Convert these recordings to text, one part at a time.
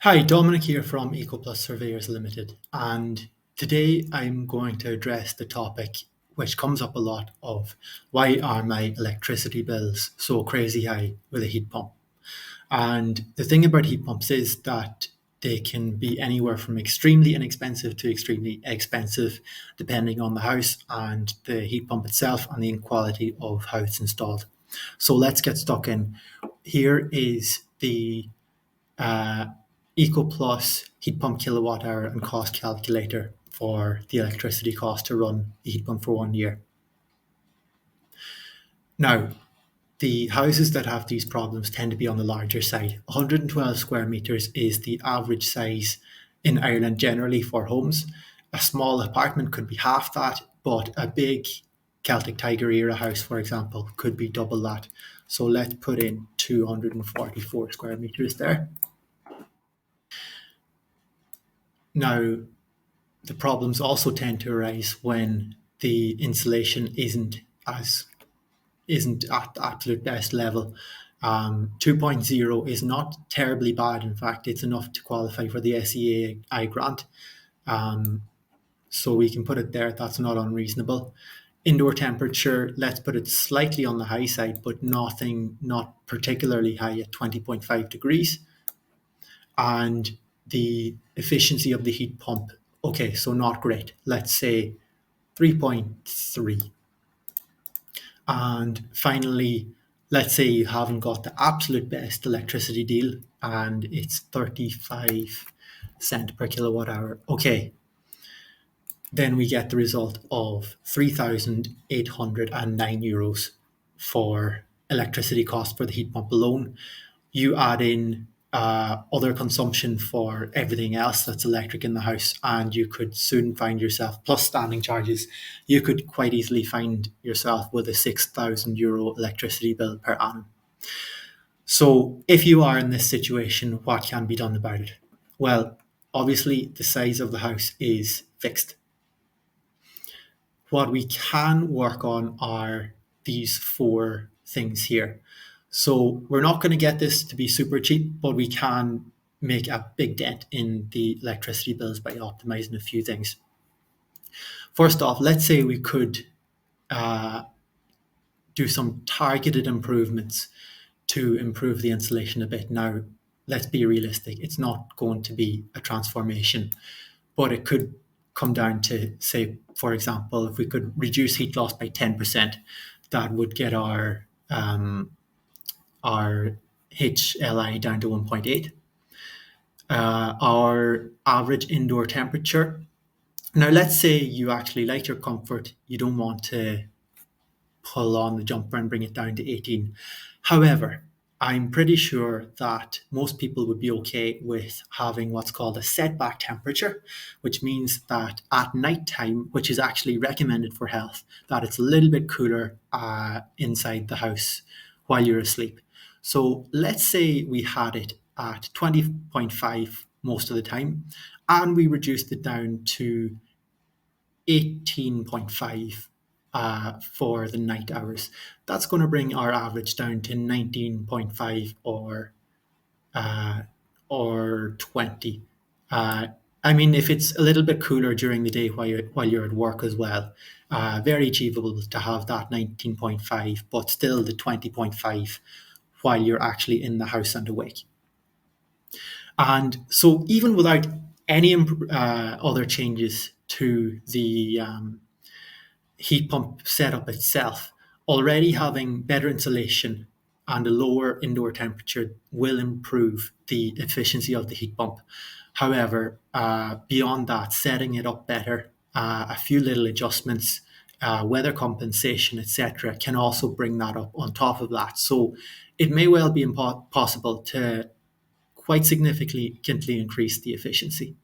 Hi, Dominic here from EcoPlus Surveyors Limited, and today I'm going to address the topic which comes up a lot of why are my electricity bills so crazy high with a heat pump? And the thing about heat pumps is that they can be anywhere from extremely inexpensive to extremely expensive, depending on the house and the heat pump itself and the quality of how it's installed. So let's get stuck in. Here is the uh, EcoPlus heat pump kilowatt hour and cost calculator for the electricity cost to run the heat pump for 1 year. Now, the houses that have these problems tend to be on the larger side. 112 square meters is the average size in Ireland generally for homes. A small apartment could be half that, but a big Celtic Tiger era house, for example, could be double that. So let's put in 244 square meters there. Now, the problems also tend to arise when the insulation isn't at the absolute best level. 2.0 is not terribly bad. In fact, it's enough to qualify for the SEAI grant. Um, so we can put it there. That's not unreasonable. Indoor temperature, let's put it slightly on the high side, but not particularly high at 20.5 degrees. And the efficiency of the heat pump, okay, so not great. Let's say 3.3. And finally, let's say you haven't got the absolute best electricity deal and it's 35 cent per kilowatt hour. Okay, then we get the result of 3,809 euros for electricity cost for the heat pump alone. You add in other consumption for everything else that's electric in the house, and you could soon find yourself, plus standing charges, you could quite easily find yourself with a 6,000 euro electricity bill per annum. So, if you are in this situation, what can be done about it? Well, obviously, the size of the house is fixed. What we can work on are these four things here. So we're not going to get this to be super cheap, but we can make a big dent in the electricity bills by optimizing a few things. First off, let's say we could uh, do some targeted improvements to improve the insulation a bit. Now, let's be realistic. It's not going to be a transformation, but it could come down to, say, for example, if we could reduce heat loss by 10%, that would get our HLI down to 1.8. Our average indoor temperature. Now, let's say you actually like your comfort. You don't want to pull on the jumper and bring it down to 18. However, I'm pretty sure that most people would be okay with having what's called a setback temperature, which means that at night time, which is actually recommended for health, that it's a little bit cooler inside the house while you're asleep. So let's say we had it at 20.5 most of the time, and we reduced it down to 18.5 for the night hours. That's going to bring our average down to 19.5 or 20. Uh, I mean, if it's a little bit cooler during the day while you're at work as well, very achievable to have that 19.5, but still the 20.5 while you're actually in the house and awake. And so, even without any other changes to the heat pump setup itself, already having better insulation and a lower indoor temperature will improve the efficiency of the heat pump. However, beyond that, setting it up better, a few little adjustments, weather compensation, etc., can also bring that up on top of that. So it may well be possible to quite significantly increase the efficiency.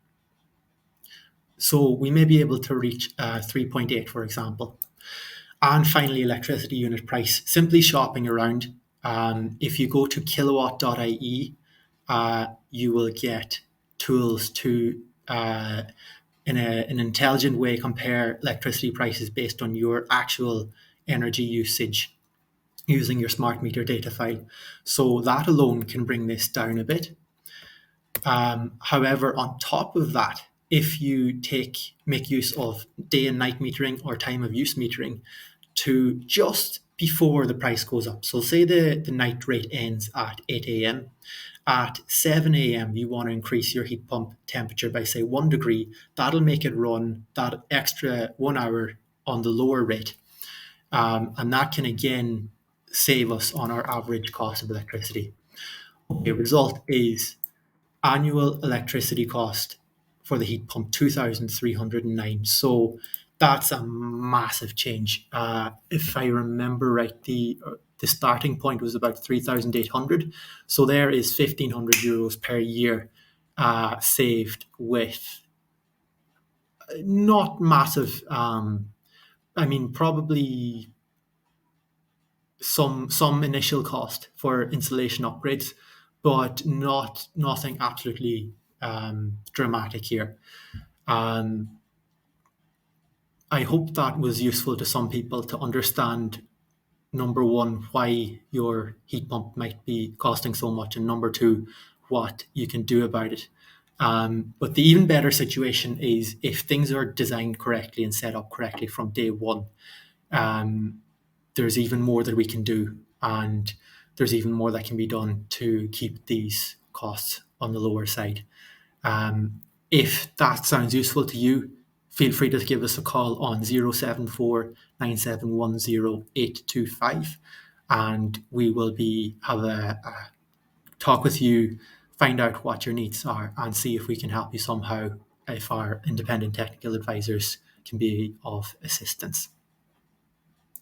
So we may be able to reach 3.8, for example. And finally, electricity unit price. Simply shopping around. If you go to kilowatt.ie, you will get tools to, in an intelligent way, compare electricity prices based on your actual energy usage using your smart meter data file. So that alone can bring this down a bit. However, on top of that, if you make use of day and night metering or time of use metering to just before the price goes up. So say the night rate ends at 8 a.m. At 7 a.m., you want to increase your heat pump temperature by, say, 1 degree. That'll make it run that extra 1 hour on the lower rate. And that can again save us on our average cost of electricity. The result is annual electricity cost for the heat pump 2,309. So that's a massive change. If I remember right, the starting point was about 3,800. So there is 1,500 euros per year saved with not massive. Probably some initial cost for installation upgrades, but nothing absolutely dramatic here. I hope that was useful to some people to understand, number one, why your heat pump might be costing so much, and number two, what you can do about it. But the even better situation is if things are designed correctly and set up correctly from day one. There's even more that we can do, and there's even more that can be done to keep these costs on the lower side. If that sounds useful to you, feel free to give us a call on 074 9710 825, and we will have a talk with you, find out what your needs are, and see if we can help you somehow, if our independent technical advisors can be of assistance.